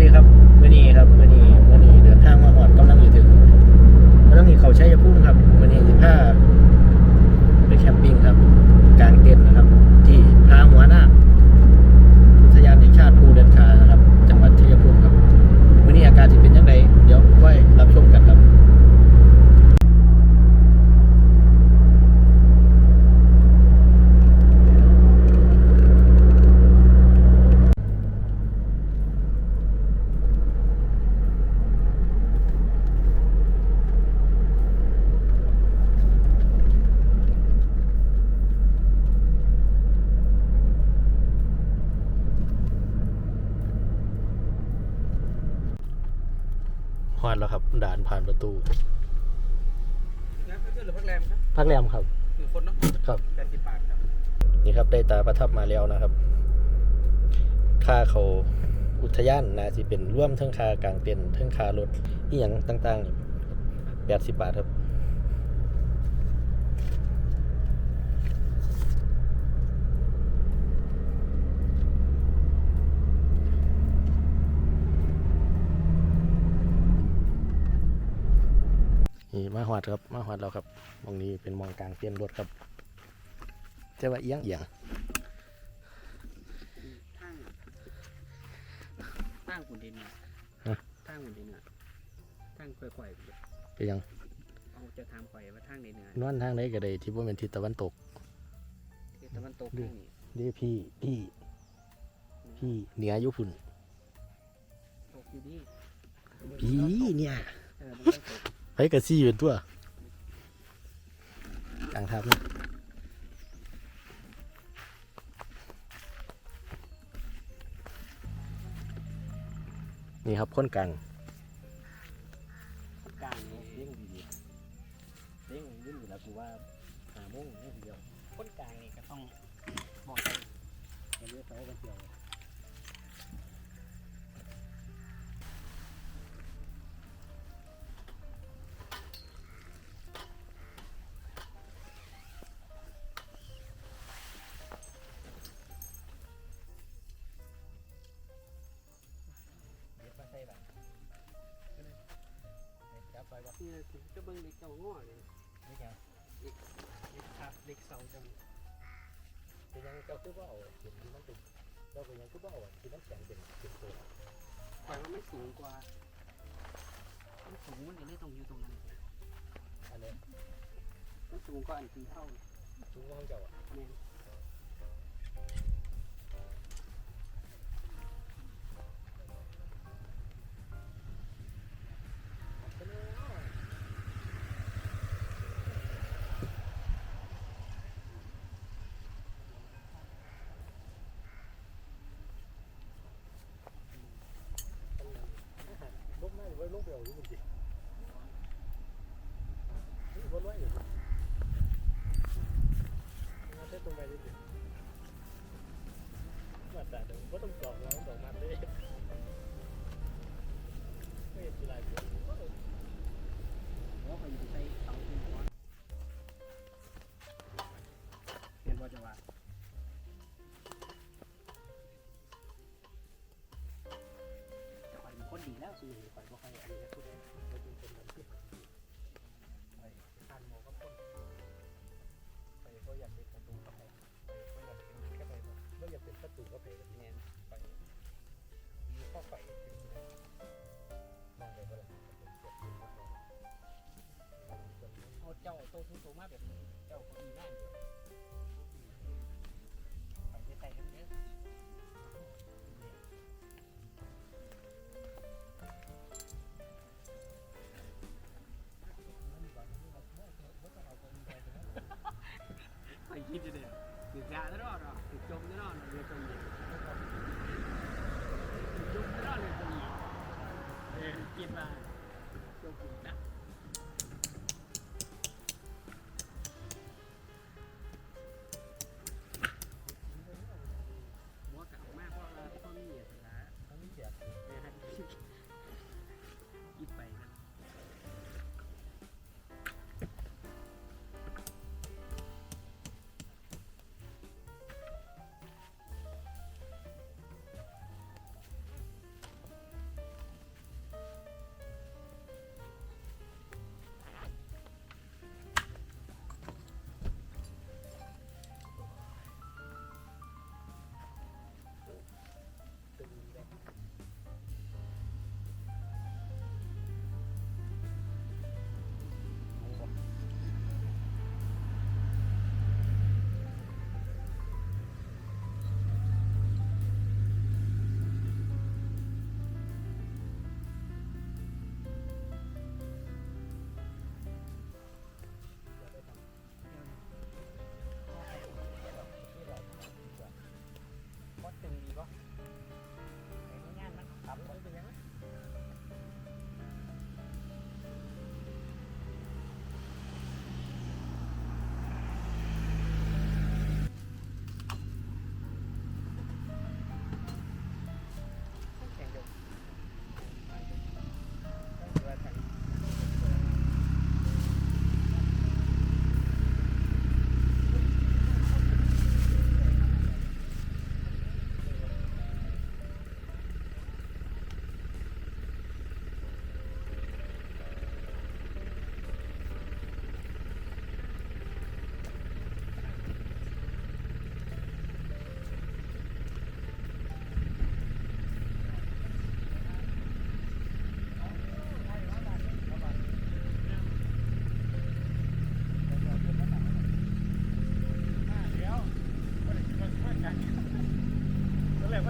ดีครับมื่อนี้ครับมื่อนี้เดินทางมาหอดกำลังอยู่ถึงเขาชัยภูมิครับมื่อนี้จะพาไปแคมปิ้งครับกลางเต็นท์นะครับที่ผาหัวหน้าอุทยานแห่งชาติภูเดินคานะครับจังหวัดชัยภูมิครับมื่อนี้อากาศจะเป็นยังไงเดี๋ยวค่อยรับชมกันครับฮอดแล้วครับด่านผ่านประตูแล้วก็คือหรือพักแรมครับ พักแรมครับ คือคนเนาะ ครับ 80 บาทครับ นี่ครับได้ตาประทับมาแล้วนะครับค่าเขาอุทยานนะสิเป็นร่วมทั้งค่ากลางเต็นท์ทั้งค่ารถอีหยังต่างๆ80 บาทครับนี่มาหอดครับมาหอดแล้วครับมองนี้เป็นมองกลางเต็นท์รถครับแต่ว่าเอียงตั้งหุ่นดินเนี่ยตั้งหุ่นดินเนี่ยตั้งค่อยๆ ก็ยัง เอาจะทำข่อยว่าทางในเหนือน อนทางไหนก็ได้ที่บ่เป็นทิศตะวันตก คือตะวันตกทางนี้ นี่พี่เหนืออยู่พุ่น ตกอยู่นี่ พี่เนี่ย มันต้องตก ไปกระซี่เป็นตัวกลางทับนี่ครับคนกลาง กลางเนี่ย เลี้ยงดีเลี้ยงยื่นอยู่แล้วกูว่าหาโมงนี่เดียว คนกลางนี่ก็ต้องบอก กันเยอะไปกันเที่ยวจับไปบ่ นี่จะเบิ่งเด็กเจ้าง้อเลย นี่แก เด็กครับเด็กเสาจัง เป็นยังเจ้าคือว่าเอาเห็นที่มันเป็นเจ้าเป็นยังคือว่าเอาที่มันแข็งเป็นตัว ข่อยว่าไม่สูงกว่ามันสูงมันเลยต้องอยู่ตรงนั้น อันนี้ มันสูงกว่าอันที่เท่า สูงกว่าของเจ้าอ่ะ เนี่ย ลงมาหรือว่าลงไปเอาอยู่จริงนี่วนไว้อยู่มาเส้นตรงไปดิมาแต่เดี๋ยวก็ต้องกรอกแล้วต้องมันเลยไม่เห็นกี่ลายเลย เพราะข่อยอยู่ใส่เสาเป็นก้อนเห็นว่าจะว่าแต่ข่อยเป็นคนดีแล้วสิข่อยบ่ค่อยอันนี้นะพูดเลย เราเป็นคนทำที่ไปทานหมูกับคนไปก็อยากเป็นประตูกาแฟไปก็อยากเป็นแค่ไปไม่อยากเป็นประตูกาแฟแบบนี้ แม่น ไปมีข้อไฟเป็นมองไปก็เลย เอาเจ้าโตสูงๆมาแบบนี้เจ้าก็มีงานอยู่ไปได้ใส่กันเยอะไปคิดจะเนี่ยถึงยาแล้วรอดหรอถึงจมแล้วรอดเรือจมเนี่ยถึงจมแล้วรอดเรือจมเนี่ยกินมาจมนะ ไป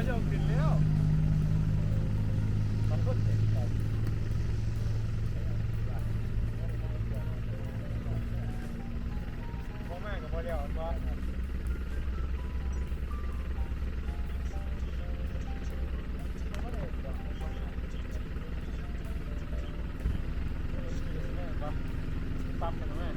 โยกขึ้นแล้วมันก็เจ็บครับพ่อแม่กับพ่อเลี้ยงบ้านปั๊มกันแม่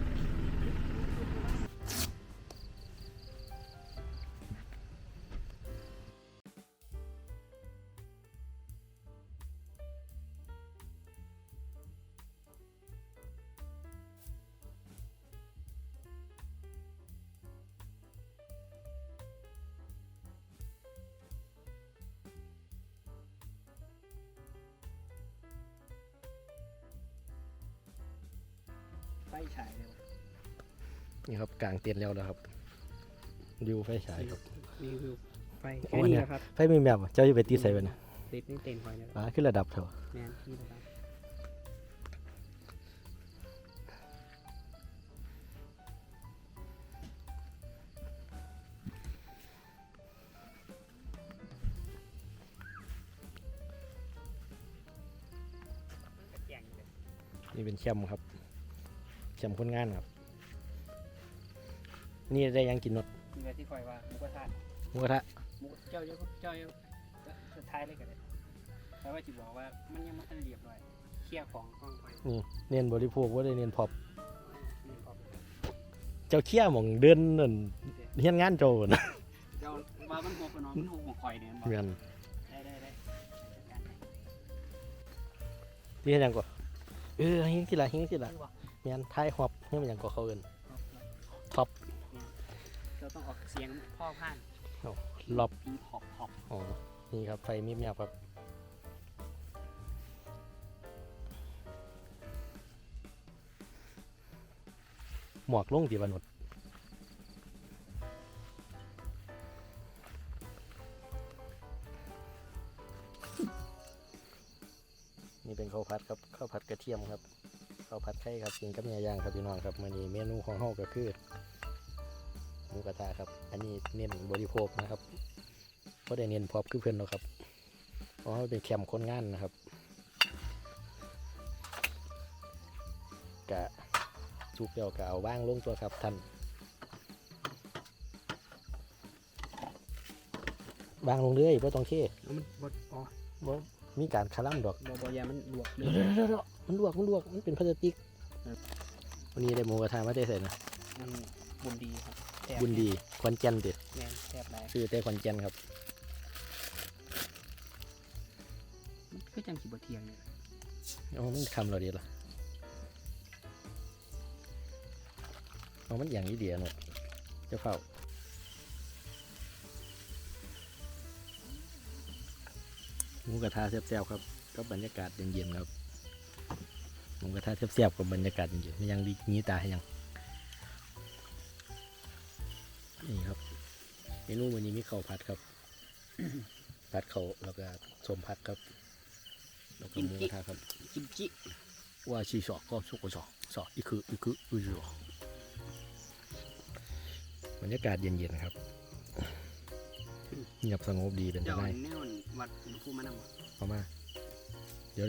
ไฟฉายเลยวะ นี่ครับกลางเต็นท์แล้วนะครับดูไฟฉายครับ นี่คือไฟ โอ้ แค่นี้ เนี่ย นะครับ ไฟมีแบบเจ้าอยู่ไปตีใส่ไปนะ ติดนี่เต็มไฟนะ ขึ้นระดับเถอะ แมนนี่นะครับแก่งเลย นี่เป็นแคมป์ครับแคมป์คนงานครับนี่ได้ยังกินนด มีอะไรที่คอยว่าหมูกระทะ หมูกระทะ หมูเจ้าเยอะสุดท้ายเลยกันเลยแปลว่าจะบอกว่ามันยังไม่ทันเรียบร้อยเคลียร์ของห้องไป นี่เน้นบริโภคว่าได้เน้นพอบ นี่พอ เจ้าเคี้ยหมองเดินนั่นเฮียนงานโจรนะ เจ้าว่ามันหัวปนอนมันหัวของคอยเนี่ยบอก เงิน ได้จัดการให้ ที่เฮ็ดหยังก่อหิ้งสิละหิ้งสิละเมียนท้ายหอบให้มันหยังก่อเขาเอิ้นท็อป เราต้องออกเสียงพ่อผ่าน ลอบ ปีหอบหอบ อ๋อนี่ครับไฟมีบแนบครับหมวกลงตีบนุษนี่เป็นข้าวผัดครับข้าวผัดกระเทียมครับข้าวผัดไข่ครับกินกับเนื้อย่างครับพี่น้องครับมื้อนี้เมนูของเฮาก็คือหมูกระทะครับอันนี้เน้นบริโภคนะครับเพราะได้เน้นพอบคือเพื่อนเราครับเพราะเขาเป็นแคมป์คนงานนะครับกะสุกเดียวกะเอาว่างลงตัวครับท่านวางลงเรื่อยเพราะต้องเท่ แล้วมันบดอ๋อ บ่มีการคาร่ำดอก บอยามันลวกเล เดี๋ ย ยวมันลวกมันเป็นพลาสติกวันนี้ได้หมูกระทะมาได้ใส่นะ มันบุญดีครับแซ่บ บุญดีควันเจนติ แมนแซ่บหลาย ชื่อเต้ควันเจนครับ มันคือจังสีบะเทียงเนี่ย เอามันคำเราดีละเอามันอย่างนี้เดียวหนูเจ้าเฝ้าหมูกระทะแซ่บๆครับก็บรรยากาศเย็นๆครับหมูกระทะแซ่บๆกับบรรยากาศเย็นๆไม่ยังดีงี้ตาให้ยังนี่ครับเมนูวันนี้มีข้าวผัดครับ ผัดข้าวแล้วก็ส้มผัดครับแล้วก็หมูกระทะครับ กิมจิ ว่าชีสอก็สุกสออีกอือบรรยากาศเย็นๆครับเงียบสงบดีเป็นไป เจ้า ได้ แนววัดหลวงปู่มานำบ่ เอามาเดี๋ยว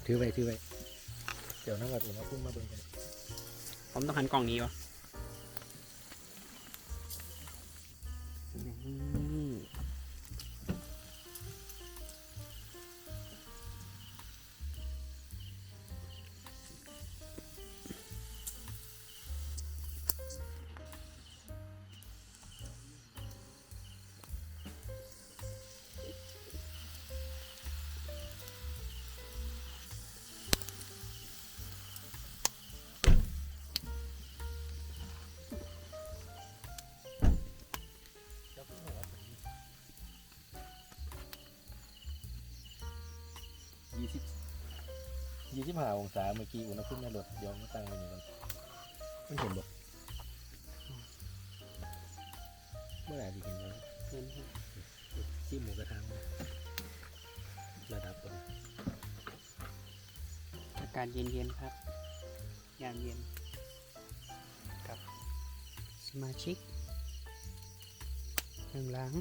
ถือไว้เดี๋ยวนั่งกับอุณหภูมิมาเบิ่งกัน ผมต้องหันกล่องนี้วะ25 องศาเมื่อกี้อุณหภูมิในรถเดี๋ยวมาตั้งไว้นี่ก่อนมันเห็นบ่เมื่อไหร่จะเห็นแล้วที่หมูกระทะระดับก่อน อากาศเย็นๆครับยามเย็นกับสมาชิกหนึ่งหลัง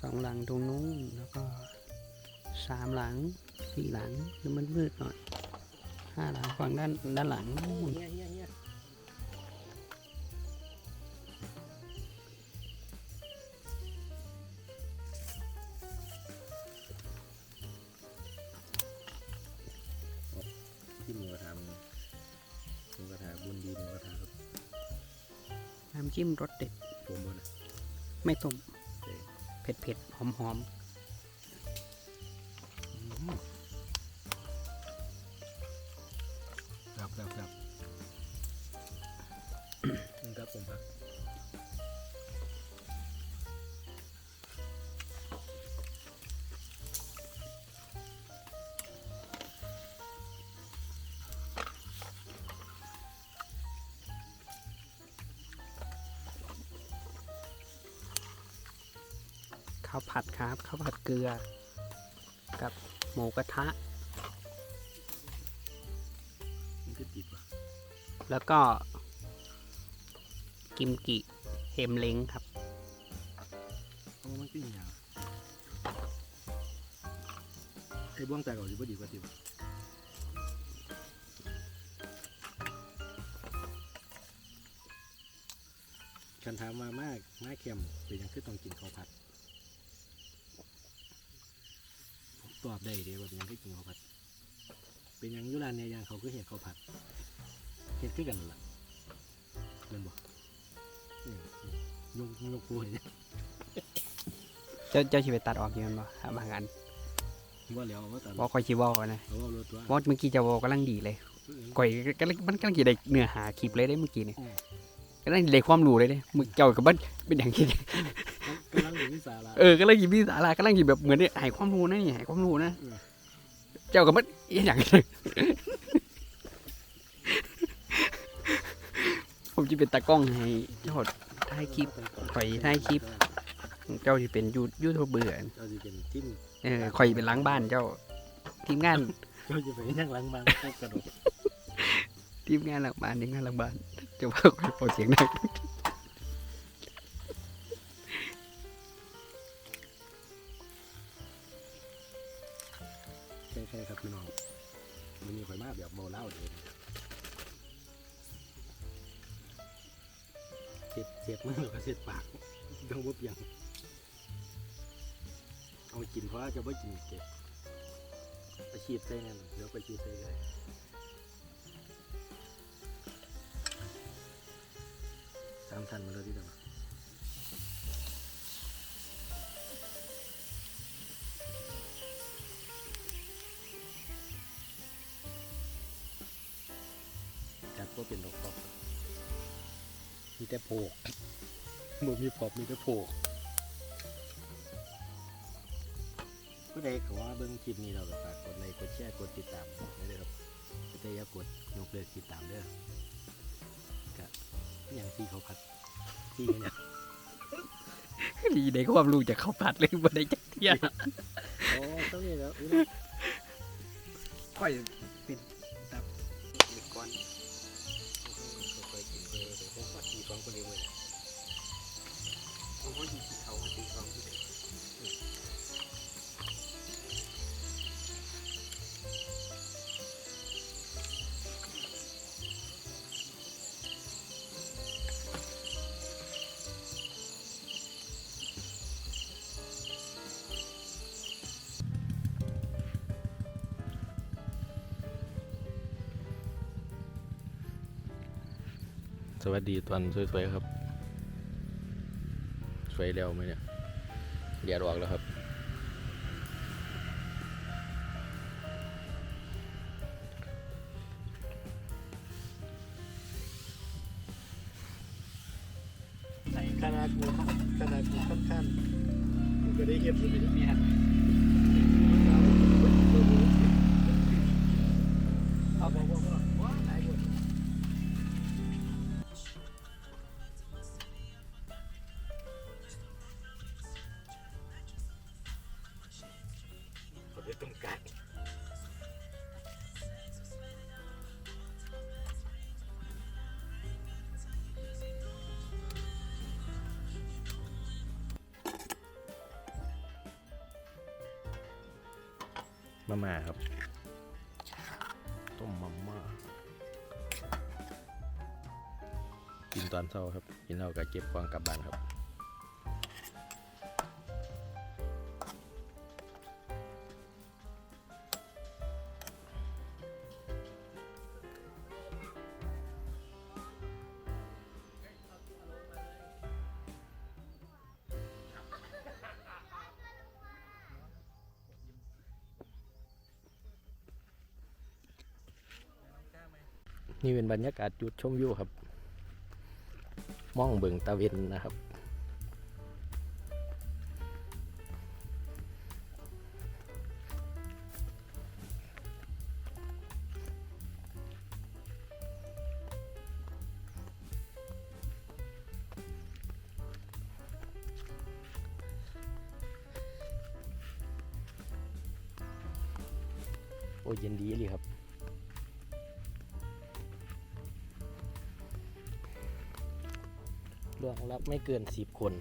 2 หลังตรงนู้นแล้วก็3 หลัง4 หลังแล้วมันมืดหน่อย5 หลังฝั่งด้านหลังนู่น ที่หมูกระทะหมูกระทะบุญดีหมูกระทะครับ น้ำจิ้มรสเด็ด ผมบนอ่ะ ไม่ต้ม เด็ด เผ็ดหอม ครับครับนี่ครับผมครับ ข้าวผัดครับข้าวผัดเกลือ กับหมูกระทะ มันก็ติดว่ะ แล้วก็กิมกิเฮมเล้งครับ โอ้มันก็อย่างไอ้บ้วงแต่ก่อนอยู่บ่ดีกว่าติวคันถามมามากเค็มเป็นยังคือต้องกินข้าวผัดตอบได้เดี๋ยวแบบยังคือกินข้าวผัดเป็นยังยุรานเนี่ยยังเขาคือเห็ดข้าวผัดเห็ดคือกันล่ะเล่นบ่ยกปูเนี่ย เจ้าชีวิตตัดออกอยังไงบ่บางอัน ว่าแล้วว่าแต่ บอกคอยชีบอกนะ เอาว่ารถว่า บอกเมื่อกี้จะบอกกำลังดีเลยก่อยมันกำลังจะได้เนื้อหาคลิปเลยได้เมื่อกี้นี่กำลังได้ความรู้เลยเด้มึงเจ้ากับบ้านเป็นอย่างที่ กำลังอยู่ที่ศาลา กำลังหยิบวิสาระกำลังหยิบแบบเหมือนเนี่ยให้ความรู้นะนี่ให้ความรู้นะ เจ้ากับบ้านอย่างนี้ ผมจะเป็นตากล้องให้เจ้าถ่ายคลิปข่อยถ่ายคลิป เจ้าที่เป็นยูทูบเบอร์ เจ้าจะเป็นทิ้ม ข่อยเป็นล้างบ้านเจ้าทีมงาน เจ้าจะไปนั่งหลังบ้านกระโดด ทีมงานหลังบ้านทีมงานหลังบ้านเจ้าว่าข่อยพอเสียงดัง ใช่ครับพี่น้องมันมีข่อยมากแบบเบาเล่าเลยเสียบมือแล้วก็เสียบปากต้องวุบยังเอากินเพราะจะไม่กินเก็บไปชีดใส่นั่นเดี๋ยวไปชีดใส่เลย3 ชั้นมาแล้วที่เดียวจัดว่าเป็นดอกปอบมีแต่โผกบ่มีปอบมีแต่โผกผู้ใดขอว่าเบิ้งคลิปนี้เราก็ฝากกดไลค์กดแชร์กดติดตามได้เลยครับแต่อย่ากดยกเลิกติดตามเด้อก็อย่างที่เขาพัดที่เนี่ย ดีได้ความรู้จากเขาผัดเลยบ่ได้จักเที่ย โอ้ต้องนี่แล้ว ข่อยเป็นตับมีก้อน ค่อยๆกินเลยเดี๋ยวผมก็ตีฟองคนเดียวเลย ผมก็ยิงเขาตีสองที่เด็ก สวัสดีตอนสวยๆครับสวยแล้วไหมเนี่ยแดดออกแล้วครับขนาดกูค่อนข้างก็ได้เก็บอยู่ในนี้เอาบอกว่าไหนหมดตรงกลาง มาม่าครับต้มมาม่ากินตอนเช้าครับกินเราก็เก็บกวางกลับบ้านครับนี่เป็นบรรยากาศจุดชมวิวครับมองเบิ่งตะเวนนะครับโอ้เย็นดีเลยครับรองรับไม่เกิน10 คน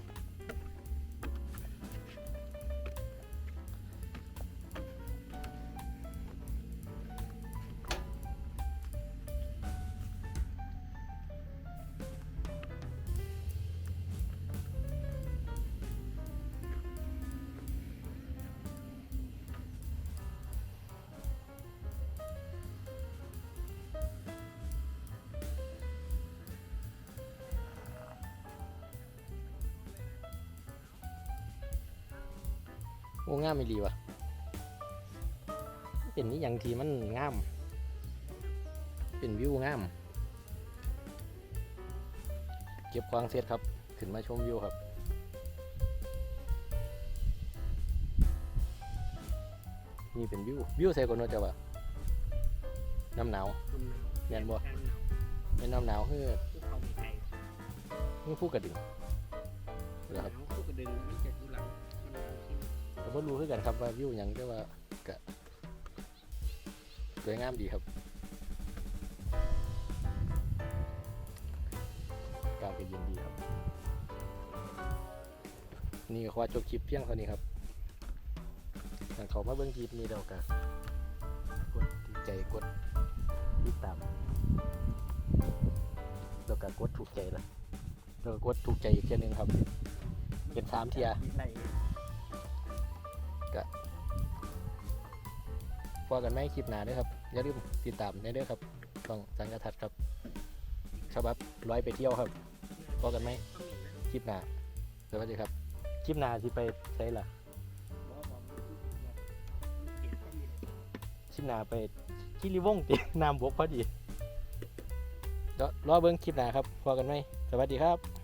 โอ้งามไม่ดีวะเป็นนี่อย่างที่มันงามเป็นวิวงามเก็บกวางเสร็จครับขึ้นมาชมวิวครับนี่เป็นวิวใส่ก่อนเนาะจ้ะวะน้ำหนาวแม่นบ่เป็นน้ำหนาวคือ ภูเขามีไก่ คือผู้กระดิ่งเหรอครับ ภูกระดึงมันจะอยู่หลังมันที่ แต่ก็รู้คือกันครับว่าวิวหยังแต่ว่าก็สวยงามดีครับอากาศก็เย็นดีครับนี่ก็ขอจบคลิปเพียงเท่านี้ครับถ้าเขามาเบิ่งคลิปนี้แล้วก็กดติดใจกดติดตามแล้วก็กดถูกใจละแล้วก็กดถูกใจอีกเทียหนึงครับเป็น3 เทีย ไหล พอกันไหมคลิปหน้าด้วยครับอย่าลืมติดตามได้ด้วยครับช่องสังกทัดครับฉบับร้อยไปเที่ยวครับพอกันไหมคลิปหน้าสวัสดีครับคลิปหน้าที่ไปใช้ล่ะคลิปหน้าไปคิริวงศ์ติ น้ำบกพอดีรอเบิ้งคลิปหน้าครับพอกันไหมสวัสดีครับ